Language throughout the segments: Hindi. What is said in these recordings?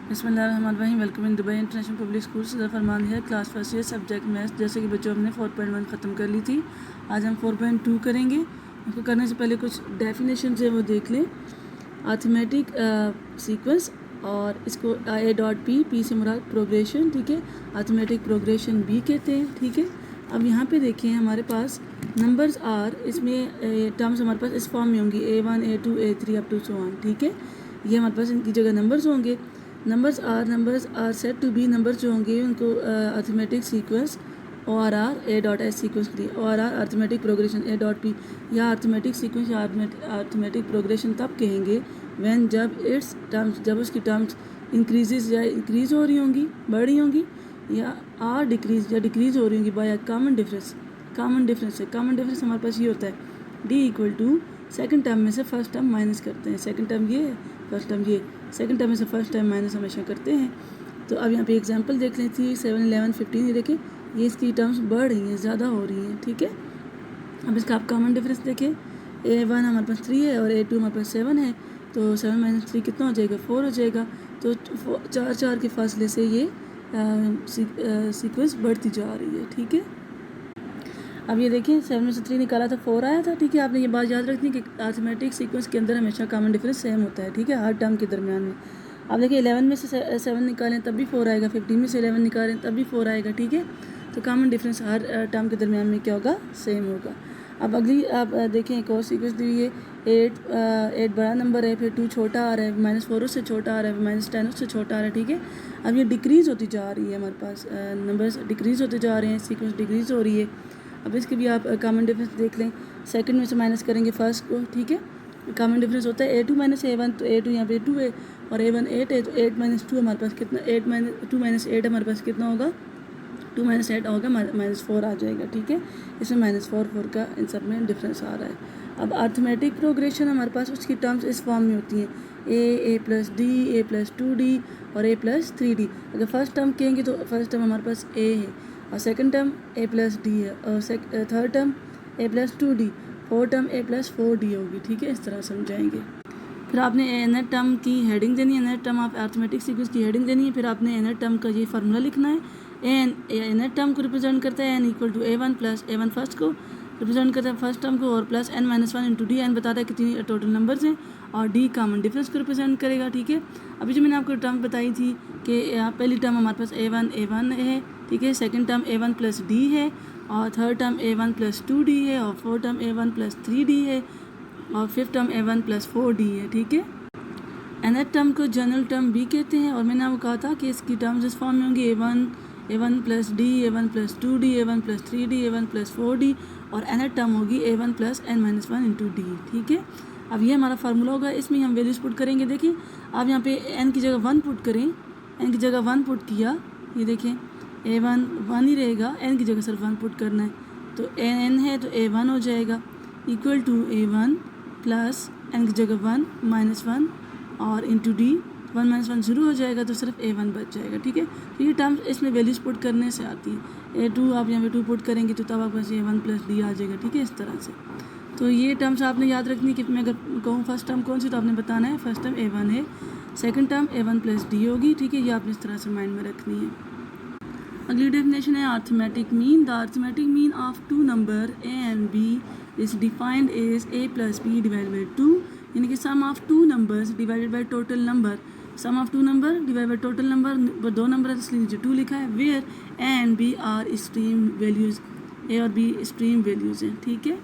बिस्मिल्लाहिर्रहमानिर्रहीम। Welcome in Dubai international public school. सदर फरमान है class first year subject maths. जैसे कि बच्चों हमने 4.1 ख़त्म कर ली थी, आज हम 4.2 करेंगे। उसको करने से पहले कुछ डेफिनेशन है वो देख लें। अर्थमेटिक सीक्वेंस और इसको ए डॉट पी से मुराद प्रोग्रेशन, ठीक है। अर्थमेटिक प्रोग्रेशन बी कहते हैं, ठीक है। अब यहाँ पे देखें हमारे पास नंबर्स आर, इसमें टर्म्स हमारे पास इस फॉर्म में होंगी A1 A2 A3 up to so on, ठीक है। ये हमारे पास इनकी जगह नंबर्स होंगे। Numbers are set to be, numbers जो होंगे उनको arithmetic sequence OR A dot S sequence के लिए OR arithmetic progression A dot P, या अर्थमेटिक सीक्वेंस या अर्थमेटिक प्रोग्रेशन तब कहेंगे व्हेन जब उसकी टर्म्स इंक्रीजेज या इंक्रीज हो रही होंगी, बढ़ रही होंगी, या आर डिक्रीज या डिक्रीज हो रही होंगी by common difference. Common difference हमारे पास ये होता है d equal to second term में से फर्स्ट टर्म माइनस करते हैं। सेकंड टर्म ये है, फर्स्ट टर्म ये, सेकंड टर्म में से फर्स्ट टर्म माइनस हमेशा करते हैं। तो अब यहाँ पे एग्जांपल देख लें, 3 7 11 15, ये देखें ये इसकी टर्म्स बढ़ रही हैं, ज़्यादा हो रही हैं, ठीक है। अब इसका आप कॉमन डिफरेंस देखें, A1 हमारे पास 3 है और A2 हमारे पास 7 है, तो 7 माइनस 3 कितना हो जाएगा, 4 हो जाएगा। तो 4 के फासले से ये सीक्वेंस बढ़ती जा रही है, ठीक है। अब ये देखिए 7 में से 3 निकाला था, 4 आया था, ठीक है। आपने ये बात याद रखनी कि अर्थमेटिक सीक्वेंस के अंदर हमेशा कॉमन डिफरेंस सेम होता है, ठीक है, हर टर्म के दरमियान में। अब देखिए 11 में से 7 निकालें तब भी 4 आएगा, 15 में से 11 निकालें तब भी 4 आएगा, ठीक है। तो कॉमन डिफरेंस हर टर्म के दरमियान में क्या होगा, सेम होगा। अब अगली आप देखें एक और सीक्वेंस दी हुई है, 8 बड़ा नंबर है, फिर 2 छोटा आ रहा है, -4 उससे छोटा आ रहा है, -10 उससे छोटा आ रहा है, ठीक है। अब ये डिक्रीज़ होती जा रही है, हमारे पास नंबर्स डिक्रीज़ होते जा रहे हैं, सीक्वेंस डिक्रीज़ हो रही है। अब इसके भी आप कॉमन डिफरेंस देख लें, सेकंड में से माइनस करेंगे फर्स्ट को, ठीक है। कॉमन डिफरेंस होता है A2 माइनस A1, तो A2 यहाँ पे 2 है और A1 8 है, तो 8 माइनस 2 हमारे पास कितना, 2 माइनस 8 हमारे पास कितना होगा, 2 माइनस 8 होगा, -4 आ जाएगा, ठीक है। इसमें -4 का इन सब में डिफरेंस आ रहा है। अब अर्थमेटिक प्रोग्रेशन हमारे पास उसकी टर्म्स इस फॉर्म में होती हैं, A plus D, A plus 2D और A प्लस 3D। अगर फर्स्ट टर्म कहेंगे तो फर्स्ट टर्म हमारे पास A है और second term A plus D है और third term A plus 2D, fourth term A plus 4D होगी, ठीक है। इस तरह समझाएंगे। फिर आपने एनर टर्म की हेडिंग देनी है, एनर टर्म आप अर्थमेटिक सीक्वेंस की हेडिंग देनी है। फिर आपने एनर टर्म का ये फार्मूला लिखना है। एनर टर्म को रिप्रेजेंट करता है n equal to A1 plus A1 first को रिप्रेजेंट करता है फर्स्ट टर्म को, और plus n-1 into D, N बताता है कितनी टोटल नंबर्स हैं, और डी कॉमन डिफरेंस को रिप्रेजेंट करेगा, ठीक है। अभी जो मैंने आपको टर्म बताई थी कि पहली टर्म हमारे पास A1 है, ठीक है। Second term A1 plus D है और third term A1 plus 2D है और fourth term A1 plus 3D है और fifth term A1 plus 4D है, ठीक है। एनर टर्म को जनरल टर्म भी कहते हैं और मैंने आपको कहा था कि इसकी टर्म्स इस फॉर्म में होंगी, A1 plus D, A1 plus 2D, A1 plus 3D, A1 plus 4D, और एनर टर्म होगी A1 plus n-1 into D, ठीक है। अब ये हमारा फार्मूला होगा, इसमें हम वैल्यूज पुट करेंगे। देखिए आप यहाँ पे n की जगह 1 पुट करें, n की जगह 1 पुट किया, ये देखें A1 1 ही रहेगा, n की जगह सिर्फ 1 पुट करना है, तो n है तो A1 हो जाएगा equal to A1 plus n की जगह 1 -1 और इंटू डी, 1 - 1 0 हो जाएगा, तो सिर्फ A1 बच जाएगा, ठीक है। तो ये टर्म्स इसमें वैल्यूज पुट करने से आती है। A2 आप यहाँ पे 2 पुट करेंगे तो तब आपके पास A1 प्लस D आ जाएगा, ठीक है, इस तरह से। तो ये टर्म्स आपने याद रखनी कि मैं अगर कहूँ फर्स्ट टर्म कौन सी, तो आपने बताना है फर्स्ट टर्म A1 है, second term A1 plus D होगी, ठीक है। ये आपने इस तरह से माइंड में रखनी है। अगली डेफिनेशन है arithmetic mean. The arithmetic mean of two number A and B इज defined as A plus B divide by 2, यानी कि sum of two numbers divided by total number, sum of two number divide by total number, 2 number है इसलिए नीचे 2 लिखा है, where A and B are extreme values, A और B एक्सट्रीम वैल्यूज़ हैं, ठीक है।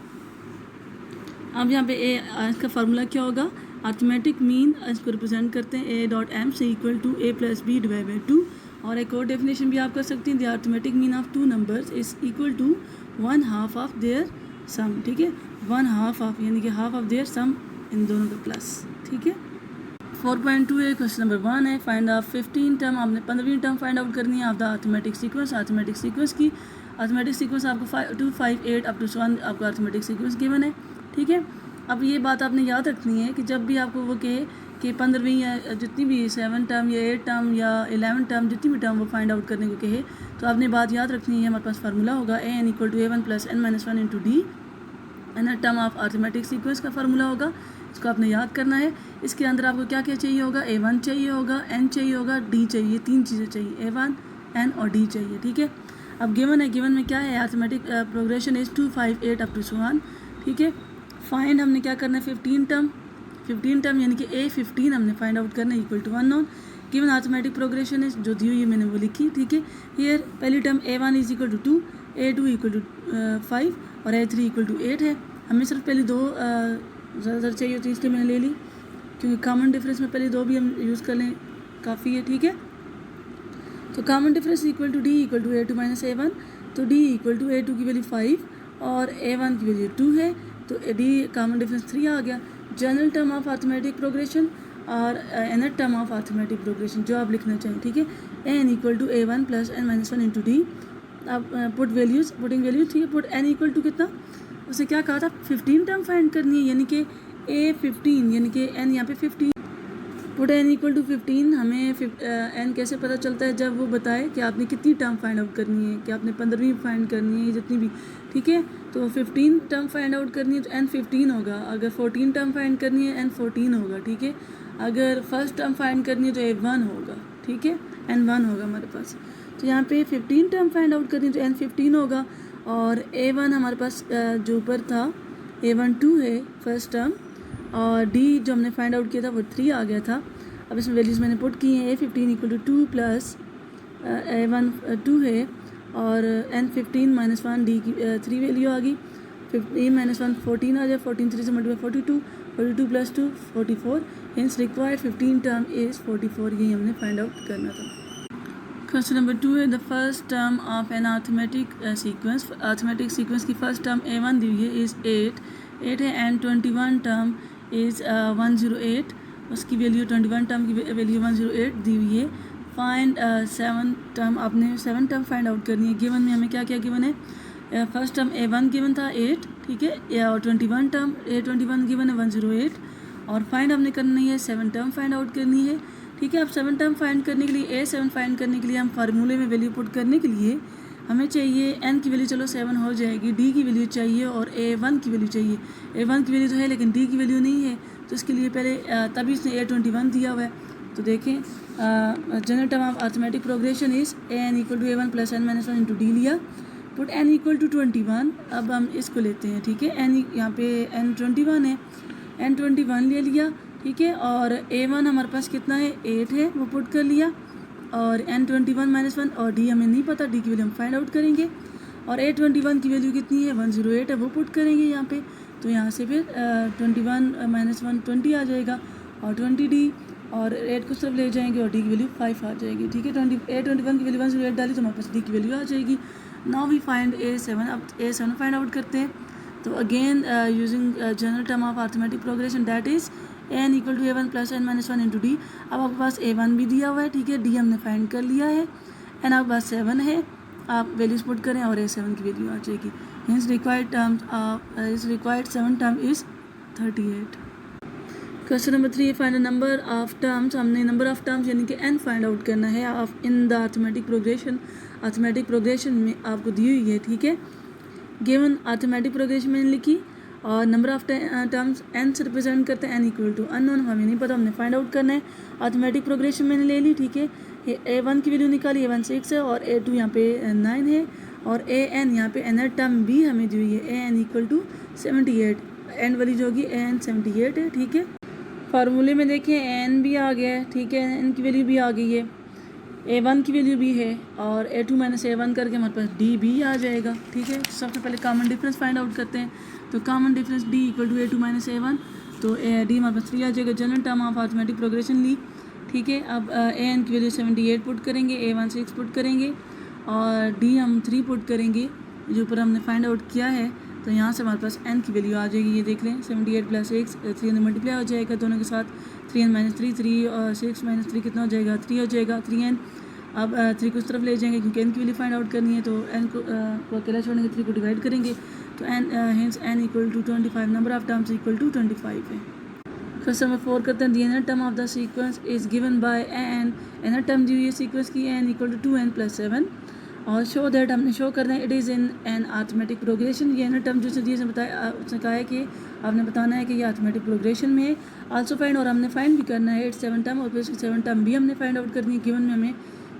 अब यहाँ पे A इसका फार्मूला क्या होगा, अर्थमेटिक मीन इसको रिप्रेजेंट करते हैं A डॉट M से equal to A plus B divide by 2, और एक और डेफिनेशन भी आप कर सकते हैं, the arithmetic mean of two numbers is equal to 1/2 of their sum, ठीक है। 1/2 ऑफ यानी कि हाफ ऑफ देयर सम, इन दोनों का प्लस, ठीक है। 4.2 है, क्वेश्चन नंबर 1 है, फाइंड ऑफ 15 टर्म, आपने 15वीं टर्म फाइंड आउट करनी है of the arithmetic sequence. Arithmetic sequence की अर्थमेटिक सीक्वेंस आपको 2 5 8 अप टू 1 आपका अर्थमेटिक सीक्वेंस गिवन है, ठीक है। अब ये बात आपने याद रखनी है कि जब भी आपको वो कहे कि 15वीं या जितनी भी 7 टर्म या 8 टर्म या 11 टर्म जितनी भी टर्म वो फाइंड आउट करने को कहे, तो आपने बात याद रखनी है, हमारे पास फार्मूला होगा A equal to A1 plus n-1 into D, nth term of arithmetic sequence का फार्मूला होगा, इसको आपने याद करना है। इसके अंदर आपको क्या क्या चाहिए होगा, A1 चाहिए होगा, N चाहिए होगा, D चाहिए, 3 चीज़ें चाहिए, A1 N और D चाहिए, ठीक है। अब गिवन है, गिवन में क्या है, arithmetic progression is 2 5 8 up to so on, ठीक है। फाइंड हमने क्या करना है, 15 टर्म यानी कि A15 हमने फाइंड आउट करना है equal to unknown. Given arithmetic progression is जो दी हुई है मैंने वो लिखी, ठीक है। हियर पहली term A1 is equal to 2, A2 equal to 5 और A3 इक्वल टू 8 है। हमें सिर्फ पहले दो ज़्यादा चाहिए होती है, इसलिए मैंने ले ली, क्योंकि कॉमन डिफरेंस में पहले दो भी हम यूज़ कर लें काफ़ी है, ठीक है। तो common difference equal to D equal to A2 minus A1, तो D इक्वल टू A2 की वैल्यू 5 और A1 की वैल्यू 2 है, तो D कॉमन डिफरेंस 3 आ गया। General term of arithmetic progression और nth term of arithmetic progression जो आप लिखना चाहें, ठीक है। N equal to A1 plus N minus 1 into D। अब पुटिंग वैल्यूज, ठीक है। पुट N इक्वल टू कितना, उसे क्या कहा था, 15 टर्म फाइंड करनी है, यानी कि A15 यानी कि N यहाँ पे 15। पुट N इक्वल टू 15, हमें N कैसे पता चलता है, जब वो बताए कि आपने कितनी टर्म फाइंड आउट करनी है, कि आपने 15वीं फाइंड करनी है, जितनी भी, ठीक है। तो 15 टर्म फाइंड आउट करनी है तो N 15 होगा, अगर 14 टर्म फाइंड करनी है N 14 होगा, ठीक है। अगर फर्स्ट टर्म फाइंड करनी है तो A1 होगा, ठीक है, N1 होगा हमारे पास। तो यहाँ पे 15 टर्म फाइंड आउट करनी है तो N 15 होगा, और A1 हमारे पास जो ऊपर था A1 2 है फर्स्ट टर्म, और D जो हमने फाइंड आउट किया था वो 3 आ गया था। अब इसमें वैल्यूज़ मैंने पुट की हैं, A15 equal to 2 plus A1 2 है, और N15 माइनस 1 D की 3 वैल्यू आ गई, 15 माइनस 1 14 आ जाए, 14 3 से multiply 42 plus 2 44, hints required 15 term is 44, यही हमने फाइंड आउट करना था। क्वेश्चन नंबर 2 है, the first term of an arithmetic sequence, arithmetic sequence की फर्स्ट टर्म A1 दी हुई है इज़ 8 है, एंड 21 टर्म इज़ 108, उसकी वैल्यू 21 टर्म की वैल्यू 108 दी हुई है। फाइंड 7 टर्म, आपने 7 टर्म फाइंड आउट करनी है। गिवन में हमें क्या क्या गिवन है, फर्स्ट टर्म A1 गिवन था 8, ठीक है, और 21 टर्म A21 गिवन है 108, और फाइंड हमने करनी है 7 टर्म फाइंड आउट करनी है, ठीक है। अब 7 टर्म फाइंड करने के लिए A7 फाइंड करने के लिए हम फार्मूले में वैल्यू पुट करने के लिए हमें चाहिए N की वैल्यू, चलो 7 हो जाएगी, D की वैल्यू चाहिए और A1 की वैल्यू चाहिए। A1 की वैल्यू तो है लेकिन D की वैल्यू नहीं है, तो इसके लिए पहले तभी इसने A21 दिया हुआ है। तो देखें, general term of arithmetic progression is N equal to A1 plus N minus 1 into D लिया, पुट N इक्वल टू 21। अब हम इसको लेते हैं, ठीक है, N यहाँ पे N 21 है, N 21 ले लिया, ठीक है, और A1 हमारे पास कितना है 8 है, वो पुट कर लिया, और N 21 माइनस 1 और D हमें नहीं पता, D की वैल्यू हम फाइंड आउट करेंगे, और A21 की वैल्यू कितनी है 108 है, वो पुट करेंगे यहाँ पे। तो यहाँ से फिर 21 माइनस 1 20 आ जाएगा, और 20D और 8 को सिर्फ ले जाएंगे और D की वैल्यू 5 आ जाएगी, ठीक है। A21 की वैल्यू 108 डाली तो हमारे पास D की वैल्यू आ जाएगी। नाउ वी फाइंड A7, अब A7 फाइंड आउट करते हैं। तो again using general term of arithmetic progression that is N equal to A1 plus N minus 1 into D। अब आपके पास A1 भी दिया हुआ है, ठीक है, D हमने फाइंड कर लिया है, एंड आपके पास 7 है, आप वैल्यूज पुट करें और A7 की वैल्यू आ जाएगी। Hints required 7 term is 38। Question number 3, find the number of terms, हमने नंबर ऑफ टर्म्स यानी कि N फाइंड आउट करना है of in the arithmetic progression. Arithmetic progression में आपको दी हुई है, ठीक है, गिवन अरिथमेटिक प्रोग्रेशन मैंने लिखी, और नंबर ऑफ टर्म्स N से रिप्रेजेंट करते हैं, N इक्वल टू अननोन, हमें नहीं पता, हमने फाइंड आउट करना है। अरिथमेटिक प्रोग्रेशन मैंने ले ली, ठीक है, A1 की वैल्यू निकाली, A1 6 है, और A2 यहाँ पे 9 है, और AN यहाँ पे एनर टर्म भी हमें दी हुई है, AN इक्वल टू 78, एंड वाली जो होगी AN 78 है, ठीक है। फार्मूले में देखें N भी आ गया है, ठीक है, N की वैल्यू भी आ गई है, A1 की वैल्यू भी है, और A2 माइनस A1 करके हमारे पास D भी आ जाएगा, ठीक है। सबसे पहले कॉमन डिफरेंस फाइंड आउट करते हैं, तो common difference D equal to A2 minus A1, तो D हमारे पास 3 आ जाएगा। General term of arithmetic progression ली, ठीक है। अब AN की वैल्यू 78 पुट करेंगे, A1 6 पुट करेंगे, और D हम 3 पुट करेंगे जो ऊपर हमने फाइंड आउट किया है। तो यहाँ से हमारे पास N की वैल्यू आ जाएगी, ये देख लें, 78 प्लस 6 3 मल्टीप्लाई हो जाएगा दोनों के साथ, 3N माइनस 3 और 6 माइनस 3 कितना हो जाएगा 3 हो जाएगा, 3N। अब 3 को उस तरफ ले जाएंगे क्योंकि N की वैल्यू फाइंड आउट करनी है, तो N को अकेला छोड़ेंगे, 3 को डिवाइड करेंगे, तो N equal to 25, number of terms equal to 25 है। क्वेश्चन नंबर 4 करते हैं, the nth term of the sequence is given by N, nth term दी हुई है सीक्वेंस की N equal to 2N plus 7, और शो दैट हमने शो करना है it is in an arithmetic progression. ये एनर टर्म जो दिए बताया, उसने कहा है कि आपने बताना है कि ये अर्थमेटिक प्रोग्रेशन में है। आल्सो फाइंड, और हमने फाइंड भी करना है इट्स 7 टर्म, और फिर इसकी 7 टर्म भी हमने फाइंड आउट करनी है। गिवन में हमें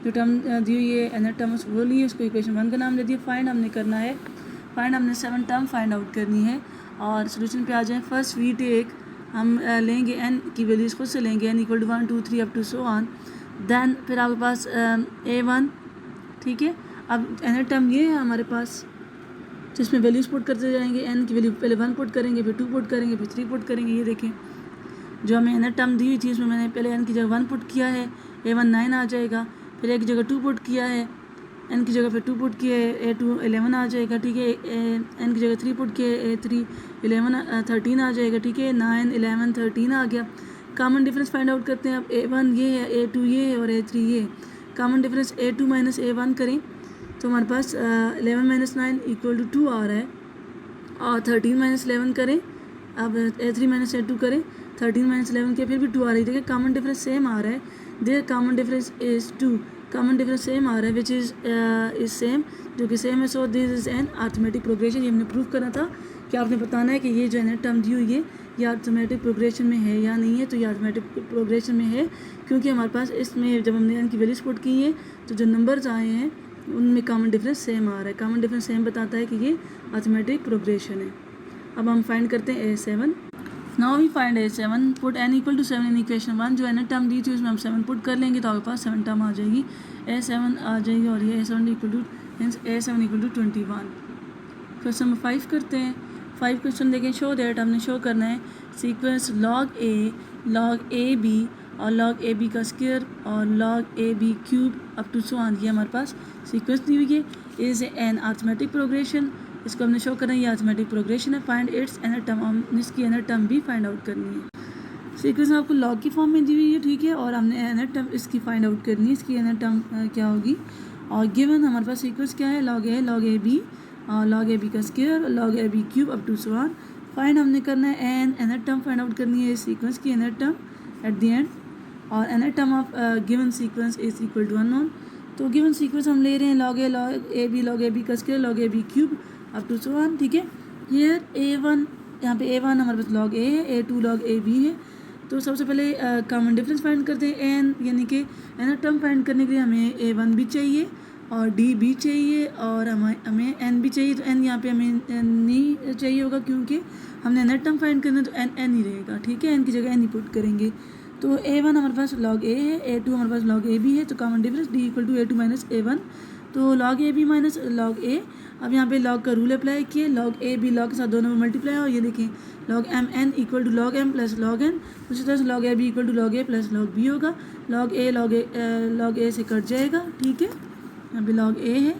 जो टर्म दी हुई है एन टर्म वो ली है, उसको इक्वेशन 1 का नाम दे दिया। फाइंड हमने करना है, फाइंड हमने 7 टर्म फाइंड आउट करनी है। और सोल्यूशन पे आ जाएँ। फर्स्ट वी टेक, हम लेंगे एन की वैल्यूज़ खुद से लेंगे, N equal to 1 2 3 up to so on. Then फिर आपके पास A1, ठीक है। अब एन टर्म ये है हमारे पास, जिसमें वैल्यूज़ पुट करते जाएंगे। एन की वैल्यू पहले 1 पुट करेंगे, फिर 2 पुट करेंगे, फिर 3 पुट करेंगे। ये देखें जो हमें एन टर्म दी हुई थी उसमें मैंने पहले एन की जगह 1 पुट किया है, A1 9 आ जाएगा। फिर ए की जगह 2 पुट किया है, एन की जगह फिर 2 पुट किया है, A2 11 आ जाएगा, ठीक है। एन की जगह 3 पुट किया है, A3 11 13 आ जाएगा, ठीक है। 9 11 13 आ गया। कॉमन डिफरेंस फाइंड आउट करते हैं। अब A1 ये है, A2 ये है और A3 ये है। Common difference A2 minus A1 करें तो हमारे पास 11 माइनस 9 इक्वल टू 2 आ रहा है। और 13 माइनस 11 करें, अब A3 माइनस A2 करें, 13 माइनस 11 के फिर भी 2 आ रही है। देखिए कॉमन डिफरेंस सेम आ रहा है, their common difference is 2, common difference same आ रहा है विच इज़ सेम, जो कि सेम है। So this is an arithmetic progression. ये हमने प्रूव करना था कि आपने बताना है कि ये जो है टर्म दी हुई है ये अर्थमेटिक प्रोग्रेशन में है या नहीं है। तो ये अर्थमेटिक प्रोग्रेशन में है, क्योंकि हमारे पास इसमें जब हमने एन की वैल्यूज पुट की हैं तो जो नंबर्स आए हैं उनमें कॉमन डिफरेंस सेम आ रहा है। कॉमन डिफरेंस सेम बताता है कि ये अर्थमेटिक प्रोग्रेशन है। अब हम फाइंड करते हैं A7। Now we find A7, put n equal to 7 in equation 1। जो एन टर्म दी थी उसमें हम 7 पुट कर लेंगे तो आपके पास 7 टर्म आ जाएगी, A7 आ जाएगी। और ये A7 equal to A7 equal to 21। Question number 5 करते हैं। 5 क्वेश्चन देखें। शो दैट, हमने शो करना है sequence log A, log AB और log AB का स्क्वायर और log AB cube up to so on. ये हमारे पास सीक्वेंस दी हुई है। इज एन अर्थमेटिक प्रोग्रेशन, इसको हमने शो करना है ये अर्थमेटिक प्रोग्रेशन है। फाइंड इट्स एन टर्म, हम इसकी एन टर्म भी फाइंड आउट करनी है। सीक्वेंस आपको लॉग की फॉर्म में दी हुई है, ठीक है। और हमने एन टर्म इसकी फाइंड आउट करनी है, इसकी एन टर्म क्या होगी। और गिवन हमारे पास सीक्वेंस क्या है, log A, log AB और log AB का square, log AB cube up to so on. Find हमने करना है एन टर्म फाइंड आउट करनी है सीक्वेंस की n term at the end. और n term of given sequence is equal to unknown. तो गिवन सीक्वेंस हम ले रहे हैं log A, log AB का square, log AB cube up to so on, ठीक है। ये A1, यहाँ पे A1 हमारे पास log A है, A2 log AB है। तो सबसे पहले कॉमन डिफरेंस फाइंड करते हैं एन, यानी कि एन टर्म फाइंड करने के लिए हमें A1 भी चाहिए और D भी चाहिए और हमें N भी चाहिए। तो N यहाँ पे हमें नहीं चाहिए होगा, क्योंकि हमने एन टर्म फाइंड करना है तो N ही रहेगा, ठीक है। N की जगह N ही पुट करेंगे। तो A1 हमारे पास log A है, A2 हमारे पास log AB है। तो common difference D equal to A2 minus A1, तो log AB minus log A। अब यहाँ पे log का रूल अप्लाई किए, log A B log के साथ दोनों में मल्टीप्लाई और ये देखें log M N equal to log M plus log N। उसी तरह से log A B equal to log A plus log B होगा। log A से कट जाएगा, ठीक है। यहाँ पे log A है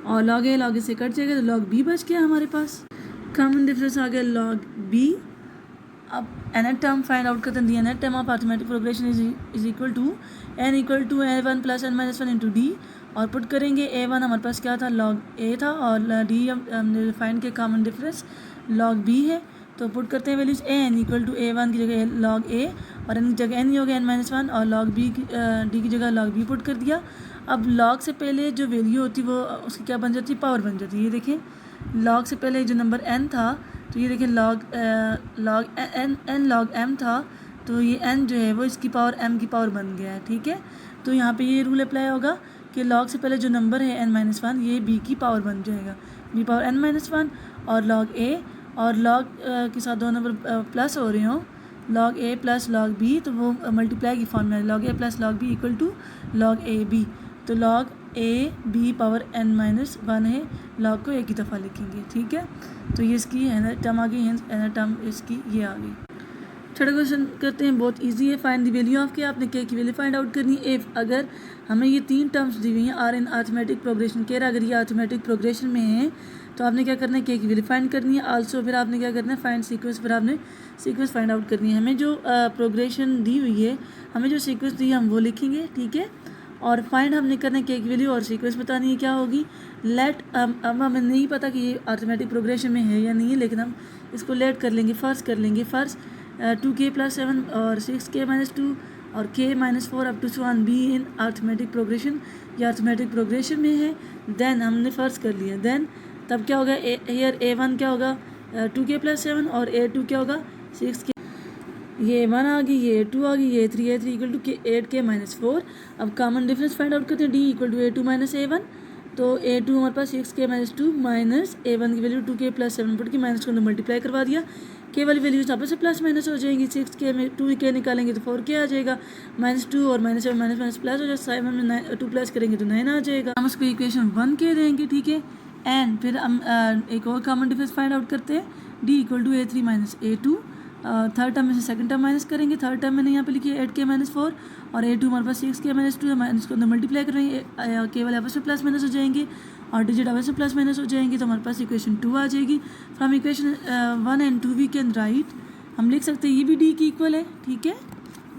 और log A से कट जाएगा तो log B बच गया हमारे पास। कॉमन डिफरेंस आ गया log B। अब एन टर्म फाइंड आउट करते हैं। N term of arithmetic progression is equal to n equal to A1 plus n minus 1 into D। और पुट करेंगे A1 हमारे पास क्या था, log A था, और D हमने फाइंड किया कॉमन डिफरेंस log B है। तो पुट करते हैं values n equal to A1 की जगह log A और n की जगह n ही हो गया n माइनस 1 और log B D की जगह log B पुट कर दिया। अब log से पहले जो वैल्यू होती वो उसकी क्या बन जाती है, पावर बन जाती है। ये देखें log से पहले जो नंबर n था, तो ये देखें log n log m था, तो ये n जो है वो इसकी पावर m की पावर बन गया है, ठीक है। तो यहाँ पे ये रूल अप्लाई होगा कि log से पहले जो नंबर है n माइनस 1 ये b की पावर बन जाएगा, b पावर n माइनस 1 और log a और log के साथ दो नंबर प्लस हो रहे हों, log a plus log b, तो वो मल्टीप्लाई की फॉर्म में log a plus log b equal to log a b। तो log a b power n minus 1 है, log को एक ही दफ़ा लिखेंगे, ठीक है। तो ये इसकी एन टर्म आ गई, एन टर्म इसकी ये आ गई। थर्ड क्वेश्चन करते हैं, बहुत इजी है। फाइंड द वैल्यू ऑफ के, आपने के की वैल्यू फाइंड आउट करनी है। इफ़ अगर हमें ये 3 टर्म्स दी हुई हैं आर इन अर्थमेटिक प्रोग्रेशन के, अगर ये अर्थमेटिक प्रोग्रेशन में है तो आपने क्या करना है, के की वैल्यू फाइंड करनी है। आल्सो फिर आपने क्या करना है, फाइंड सीक्वेंस, फिर आपने सीक्वेंस फाइंड आउट करनी है। हमें जो प्रोग्रेशन दी हुई है, हमें जो सीक्वेंस दी है हम वो लिखेंगे, ठीक है। और फाइंड हमने करना है के की वैल्यू और सीक्वेंस बतानी है क्या होगी। लेट अब हमें नहीं पता कि ये अर्थमेटिक प्रोग्रेशन में है या नहीं है, लेकिन हम इसको लेट कर लेंगे, फर्स्ट कर लेंगे। फर्स्ट 2k प्लस 7 और 6k माइनस 2 और k minus 4 up to so on be in arithmetic progression, या अर्थमेटिक प्रोग्रेशन में है। देन हमने फर्स्ट कर लिया, देन तब क्या होगा, हेयर A1 क्या होगा, 2k प्लस 7 और A2 क्या होगा 6k, ये 1 आ गई, ये 2 आ गई, ये 3 A3 equal to 8k minus 4। अब कॉमन डिफरेंस फाइंड आउट करते हैं, D equal to A2 minus A1। तो A2 हमारे पास 6k माइनस 2 माइनस A1 की वैल्यू 2k प्लस 7 पुट की माइनस को मल्टीप्लाई करवा दिया, k वाली वैल्यूज आपस से प्लस माइनस हो जाएंगी, 6k में 2k निकालेंगे तो 4k आ जाएगा, माइनस 2 और माइनस 7 माइनस माइनस प्लस हो जाएगा, 7 में 2 प्लस करेंगे तो 9 आ जाएगा। हम उसको इक्वेशन 1 के देंगे, ठीक है। एंड फिर हम एक और कॉमन डिफरेंस फाइंड आउट करते हैं, D equal to A3 minus A2। Third term में से सेकंड टर्म माइनस करेंगे, थर्ड टर्म मैंने यहाँ पे लिखी है 8k माइनस 4 और A2 हमारे पास 6k माइनस 2 है, माइनस को अंदर मल्टीप्लाई करेंगे, केवल आपस में प्लस माइनस हो जाएंगे और डिजिट आपस में प्लस माइनस हो जाएंगे, तो हमारे पास इक्वेशन 2 आ जाएगी। From equation 1 and 2 we can write, हम लिख सकते हैं ये भी D की इक्वल है, ठीक है,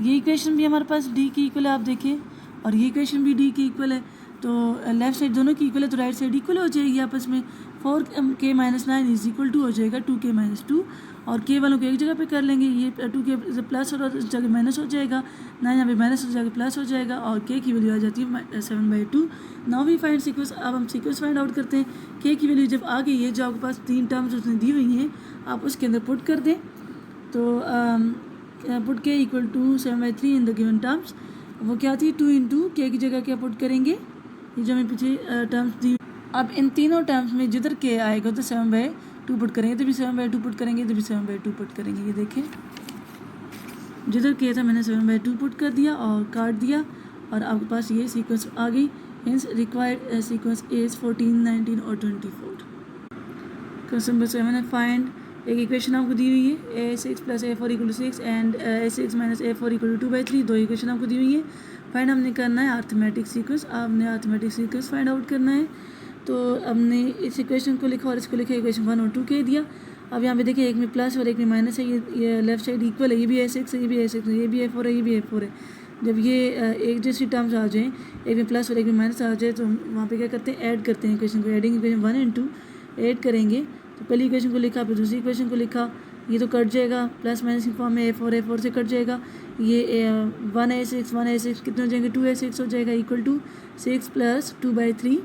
ये इक्वेशन भी हमारे पास D की इक्वल है, आप देखिए, और ये इक्वेशन भी D की इक्वल है, तो लेफ्ट साइड दोनों की इक्वल है तो राइट साइड इक्वल हो जाएगी आपस में। 4k minus 9 is equal to हो जाएगा 2k माइनस 2, और k वालों को एक जगह पे कर लेंगे, ये 2k प्लस और इस जगह माइनस हो जाएगा, 9 यहाँ पे माइनस हो जाएगा प्लस हो जाएगा, और k की वैल्यू आ जाती है 7/2। नाउ वी फाइंड सीक्वेंस, अब हम सीक्वेंस फाइंड आउट करते हैं। k की वैल्यू जब आ गई है, जो आपके पास 3 टर्म्स उसने दी हुई हैं, आप उसके अंदर पुट कर दें, तो put k equal to 7/3 in the given terms, वो क्या थी 2 इंटू k की जगह क्या पुट करेंगे, ये जो हमें पीछे टर्म्स दी। अब इन तीनों टर्म्स में जिधर k आएगा तो 7/2 पुट करेंगे, तो भी 7/2 पुट करेंगे, तो भी 7/2 पुट करेंगे, ये देखें जिधर k था मैंने 7/2 पुट कर दिया और काट दिया, और आपके पास ये सीक्वेंस आ गई। हिंस रिक्वायर्ड सीक्वेंस इज 14, 19 और 24। क्वेश्चन नंबर 7 है, फाइंड, एक इक्वेशन आपको दी हुई है A6 plus A4 equal to 6 and A6 minus A4 equal to 2/3, दो इक्वेशन आपको दी हुई है। फाइंड हमने करना है अर्थमेटिक सीक्वेंस, आपने अर्थमेटिक सीक्वेंस फाइंड आउट करना है। तो हमने इस इक्वेशन को लिखा और इसको लिखा, इक्वेशन 1 और 2 के दिया। अब यहाँ पे देखिए एक में प्लस और एक में माइनस है, ये लेफ्ट साइड इक्वल है, ये भी A6 है, ये भी A6 है, ये भी A4 है, ये भी A4 है। जब ये एक जैसी टर्म्स आ जाएँ, एक में प्लस और एक में माइनस आ जाए, तो वहाँ पे क्या करते हैं, ऐड करते हैं इक्वेशन को, एडिंग इक्वेशन 1 एंड 2 ऐड करेंगे। तो पहली इक्वेशन को लिखा, फिर दूसरी इक्वेशन को लिखा, ये तो कट जाएगा, प्लस माइनस की फॉर्म में A4 से कट जाएगा, ये 1A6 कितने हो जाएंगे 2A6 हो जाएगा, इक्वल टू 6 प्लस 2/3,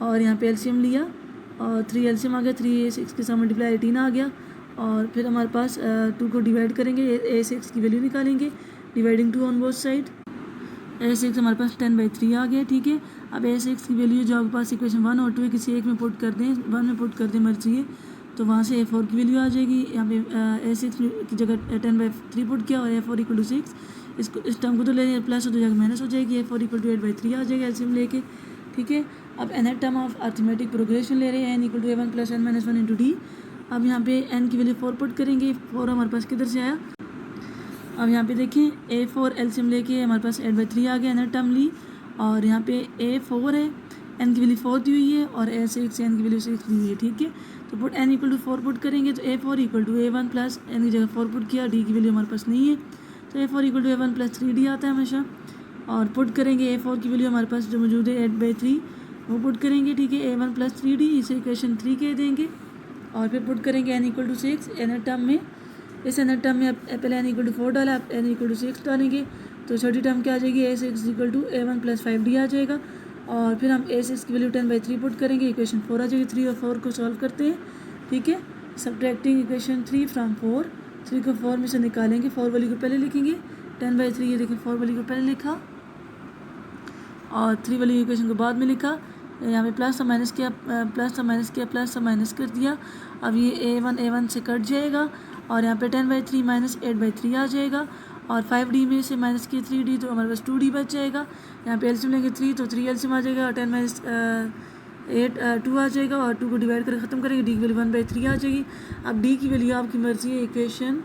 और यहाँ पे एलसीएम लिया और 3 एलसीएम आ गया, 3A6 के साथ मल्टीप्लाई 18 आ गया, और फिर हमारे पास 2 को डिवाइड करेंगे, A6 की वैल्यू निकालेंगे, dividing 2 on both side, A6 हमारे पास 10/3 आ गया, ठीक है। अब A6 की वैल्यू जो आपके पास इक्वेशन 1 और 2 है, किसी एक में पुट कर दें, 1 में पुट कर दें मर्जी है, तो वहाँ से A4 की वैल्यू आ जाएगी। यहाँ पे A6 की जगह 10/3 पुट किया और A4 इक्वल टू 6, इसको इस टर्म को तो ले प्लस हो तो जाएगा माइनस हो जाएगी, A4 इक्वल टू 8/3 आ जाएगा एलसीएम लेके, ठीक है। अब nth term of arithmetic progression ले रहे हैं, n equal to A1 plus n minus 1 into D। अब यहाँ पे n की वैल्यू 4 पुट करेंगे, 4 हमारे पास किधर से आया, अब यहाँ पे देखें A4 एलसीएम लेके हमारे पास 8/3 आ गया, nth टर्म ली, और यहाँ पे A4 है, n की वैल्यू 4 दी हुई है, और A6 n की वैल्यू 6 दी हुई है, ठीक है। तो put n equal to 4 put करेंगे, तो A4 equal to A1 plus n की जगह 4 पुट किया, D की वैल्यू हमारे पास नहीं है, तो A4 equal to A1 plus 3D आता है हमेशा, और पुट करेंगे A4 की वैल्यू हमारे पास जो मौजूद है 8/3 वो पुट करेंगे, ठीक है। A1 प्लस 3D, इसे इक्वेशन 3 के देंगे, और फिर पुट करेंगे n equal to 6 nth term में, इस nth टर्म में पहले n इक्वल टू 4 डाला, अब n इक्वल टू 6 डालेंगे, तो छोटी टर्म क्या आ जाएगी, A6 equal to A1 plus 5D आ जाएगा, और फिर हम A6 की वैल्यू 10/3 पुट करेंगे, इक्वेशन 4 आ जाएगी। 3 और 4 को सॉल्व करते हैं, ठीक है, सब्ट्रैक्टिंग इक्वेशन 3 फ्राम 4, 3 को 4 में से निकालेंगे, 4 वाली को पहले लिखेंगे, 10/3 ये देखें 4 वाली को पहले लिखा और 3 वाली इक्वेशन को बाद में लिखा, यहाँ पे प्लस और माइनस किया, प्लस और माइनस किया, प्लस और माइनस कर दिया। अब ये A1 से कट जाएगा, और यहाँ पे 10/3 माइनस 8/3 आ जाएगा, और 5D में से माइनस किया 3D, तो हमारे पास 2D बच जाएगा। यहाँ पे एलसीएम लेंगे 3, तो 3 एलसीएम आ जाएगा, और 10 माइनस 8 2 आ जाएगा, और 2 को डिवाइड करके ख़त्म करेंगे, D की वैल्यू 1/3 आ जाएगी। अब D की वैल्यू आपकी मर्जी है, इक्वेशन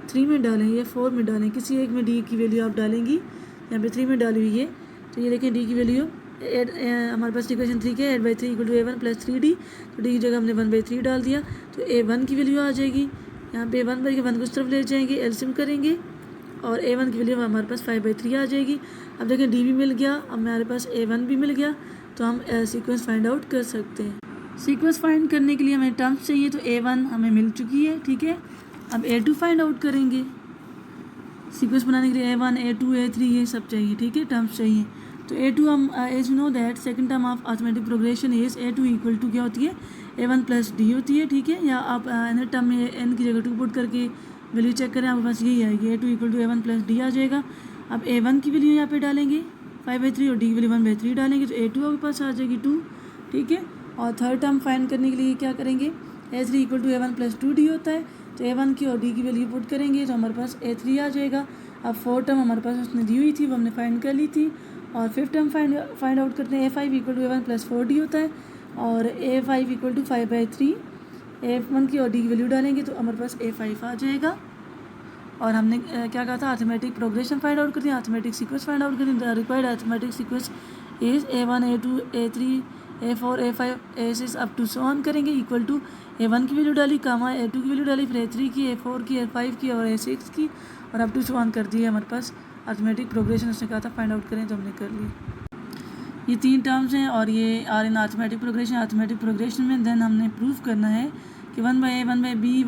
3 में डालें या 4 में डालें, किसी एक में D की वैल्यू आप डालेंगी, यहाँ पे 3 में डाली हुई है, तो ये देखें D की वैल्यू हमारे पास इक्वेशन 3 के 8/3 equal to A1 plus 3D, तो D की जगह हमने 1/3 डाल दिया, तो A1 की वैल्यू आ जाएगी, यहाँ पे 1/1 को उस तरफ ले जाएंगे, एलसीएम करेंगे, और A1 की वैल्यू हमारे पास 5/3 आ जाएगी। अब देखें D भी मिल गया, अब हमारे पास A1 भी मिल गया, तो हम सीक्वेंस फाइंड आउट कर सकते हैं। सीक्वेंस फाइंड करने के लिए हमें टर्म्स चाहिए, तो A1 हमें मिल चुकी है, ठीक है। अब A2 फाइंड आउट करेंगे, सीक्वेंस बनाने के लिए A1 A2 A3 ये सब चाहिए, ठीक है, टर्म्स चाहिए। तो A2 हम as you know that second term of arithmetic progression is A2 equal to क्या होती है, A1 प्लस डी होती है, ठीक है। या आप एन टर्म में एन की जगह 2 पुट करके वैल्यू चेक करें, आपके पास यही आएगी A2 equal to A1 plus D आ जाएगा। अब A1 की वैल्यू यहाँ पे डालेंगे 5/3 और डी की वैल्यू 1/3 डालेंगे तो A2 आपके पास आ जाएगी 2, ठीक है। और थर्ड टर्म फाइंड करने के लिए क्या करेंगे, A3 equal to A1 plus 2D होता है, तो A1 की और D की वैल्यू पुट करेंगे तो हमारे पास A3 आ जाएगा। अब फोर्थ टर्म हमारे पास उसने दी हुई थी, वो हमने फाइंड कर ली थी। और फिफ्थ टर्म फाइंड आउट करते हैं, A5 equal to A1 plus 4D होता है और A5 इक्वल टू 5/3। A1 की और D की वैल्यू डालेंगे तो हमारे पास A5 आ जाएगा। और हमने क्या कहा था, अर्थमेटिक प्रोग्रेशन फाइंड आउट करते हैं, अर्थमेटिक सीक्वेंस फाइंड आउट करते हैं। The required arithmetic sequence is A1 A2 A3 A4 A5 A6 up to so on करेंगे, इक्वल टू A1 की वैल्यू डाली, कामा A2 की वैल्यू डाली, फिर A3 की, A4 की, A5 की और A6 की, और अप टू सो ऑन कर दी है हमारे पास अर्थमेटिक प्रोग्रेशन। उसने कहा था फाइंड आउट करें तो हमने कर ली। ये 3 टर्म्स हैं और ये are in arithmetic progression. Arithmetic progression में देन हमने प्रूफ करना है कि 1/A 1/B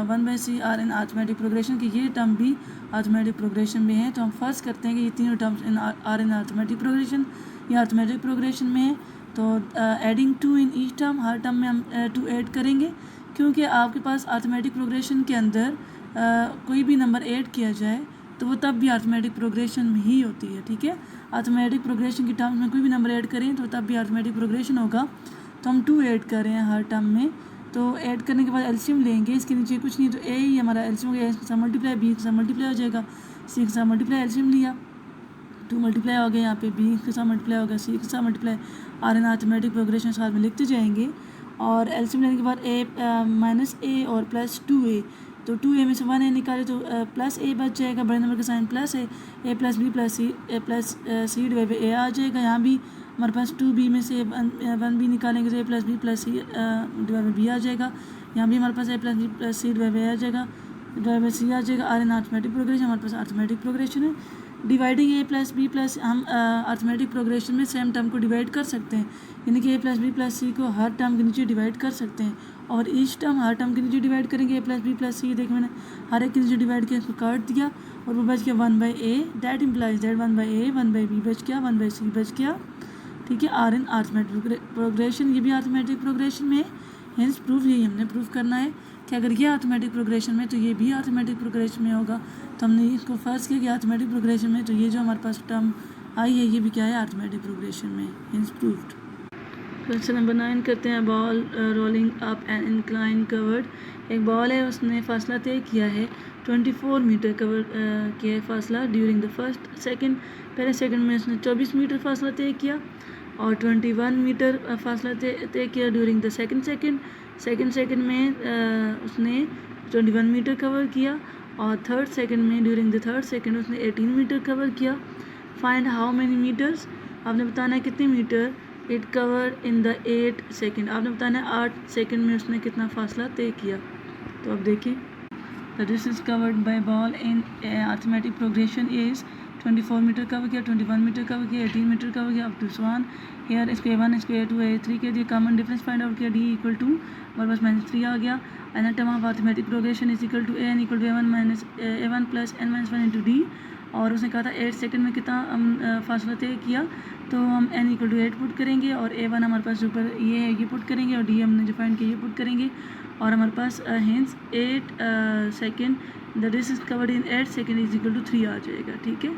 1/C are in arithmetic progression, कि ये टर्म भी अर्थमेटिक प्रोग्रेशन में है। तो हम फर्स्ट करते हैं कि ये तीनों terms in are in arithmetic progression, ये अर्थमेटिक प्रोग्रेशन में है। तो एडिंग 2 इन ईच टर्म, हर टर्म में हम 2 ऐड करेंगे, क्योंकि आपके पास अर्थमेटिक प्रोग्रेशन के अंदर कोई भी नंबर ऐड किया जाए तो वो तब भी अर्थमेटिक प्रोग्रेशन में ही होती है, ठीक है। अर्थमेटिक प्रोग्रेशन की टर्म्स में कोई भी नंबर ऐड करें तो तब भी अर्थमेटिक प्रोग्रेशन होगा। तो हम 2 ऐड कर रहे हैं हर टर्म में। तो ऐड करने के बाद एलसीएम लेंगे, इसके नीचे कुछ नहीं तो ए ही हमारा एलसीएम हो गया, इसके साथ मल्टीप्लाई, बी के साथ मल्टीप्लाई हो जाएगा, सी के साथ मल्टीप्लाई, एलसीएम लिया 2 मल्टीप्लाई हो गया, यहाँ पे बी के साथ मल्टीप्लाई होगा, सी के साथ multiply, are an arithmetic progression साथ में लिखते जाएंगे। और एलसीएम लेने के बाद ए माइनस ए और प्लस 2A, तो 2A में से 1A निकाले तो प्लस A बच जाएगा, बड़े नंबर का साइन प्लस है, A plus B plus C divide by A आ जाएगा। यहाँ भी हमारे पास 2B में से 1B निकालेंगे तो A plus B plus C divide by B आ जाएगा। यहाँ भी हमारे पास A plus B plus C divide by A आ जाएगा, डिवाइड बाई C आ जाएगा। आर एन अर्थमेटिक प्रोग्रेशन, हमारे पास अर्थमेटिक प्रोग्रेशन है। Dividing A plus B plus, हम अर्थमेटिक प्रोग्रेशन में सेम टर्म को डिवाइड कर सकते हैं, यानी कि A plus B plus C को हर टर्म के नीचे डिवाइड कर सकते हैं। और ईच टर्म हर टर्म के नीचे डिवाइड करेंगे, A प्लस बी प्लस सी, देखिए मैंने हर एक के नीचे डिवाइड किया, इसको काट दिया और वो बच गया 1/A। That implies that 1/A 1/B बच गया, 1/C बच गया, ठीक है। आर इन अर्थमेटिक प्रोग्रेशन, ये भी अर्थमेटिक प्रोग्रेशन में है। हेंस प्रूफ, यही हमने प्रूफ करना है कि अगर ये अर्थमेटिक प्रोग्रेशन में तो ये भी अर्थमेटिक प्रोग्रेशन में होगा। तो हमने इसको फर्स्ट किया कि अर्थमेटिक प्रोग्रेशन में, तो ये जो हमारे पास टर्म आई है ये भी क्या है, अर्थमेटिक प्रोग्रेशन में। Hence proofed. क्वेश्चन नंबर 9 करते हैं। Ball rolling up an incline covered, एक बॉल है, उसने फासला तय किया है 24 मीटर कवर किया है फासला ड्यूरिंग द फर्स्ट सेकंड, पहले सेकंड में उसने 24 मीटर फासला तय किया, और 21 मीटर फासला तय किया ड्यूरिंग द सेकंड सेकंड में उसने 21 मीटर कवर किया, और थर्ड सेकंड में ड्यूरिंग द थर्ड सेकंड उसने 18 मीटर कवर किया। फाइंड हाउ मेनी मीटर्स, आपने बताना है कितने metre it cover in the 8 second, आपने बताना है 8 सेकंड में उसने कितना फासला तय किया। तो अब देखिए, the distance covered by ball in arithmetic progression is 24 metre cover किया, 21 मीटर कवर किया, 18 मीटर कवर किया, up to so on. Here इसको A1 इसको A2 A3 के दिए, कॉमन डिफरेंस फाइंड आउट किया, D इक्वल टू और बस -3 आ गया। N term of arithmetic progression is equal to N equal to A1 minus A1 plus n minus 1 into D, और उसने कहा था 8 सेकंड में कितना हम फासला तय किया, तो हम n इक्वल टू 8 पुट करेंगे, और A1 हमारे पास ऊपर ये है ये पुट करेंगे, और D हमने जो फाइंड किया ये पुट करेंगे, और हमारे पास hence 8 second the distance covered in 8 second is equal to 3 आ जाएगा, ठीक है।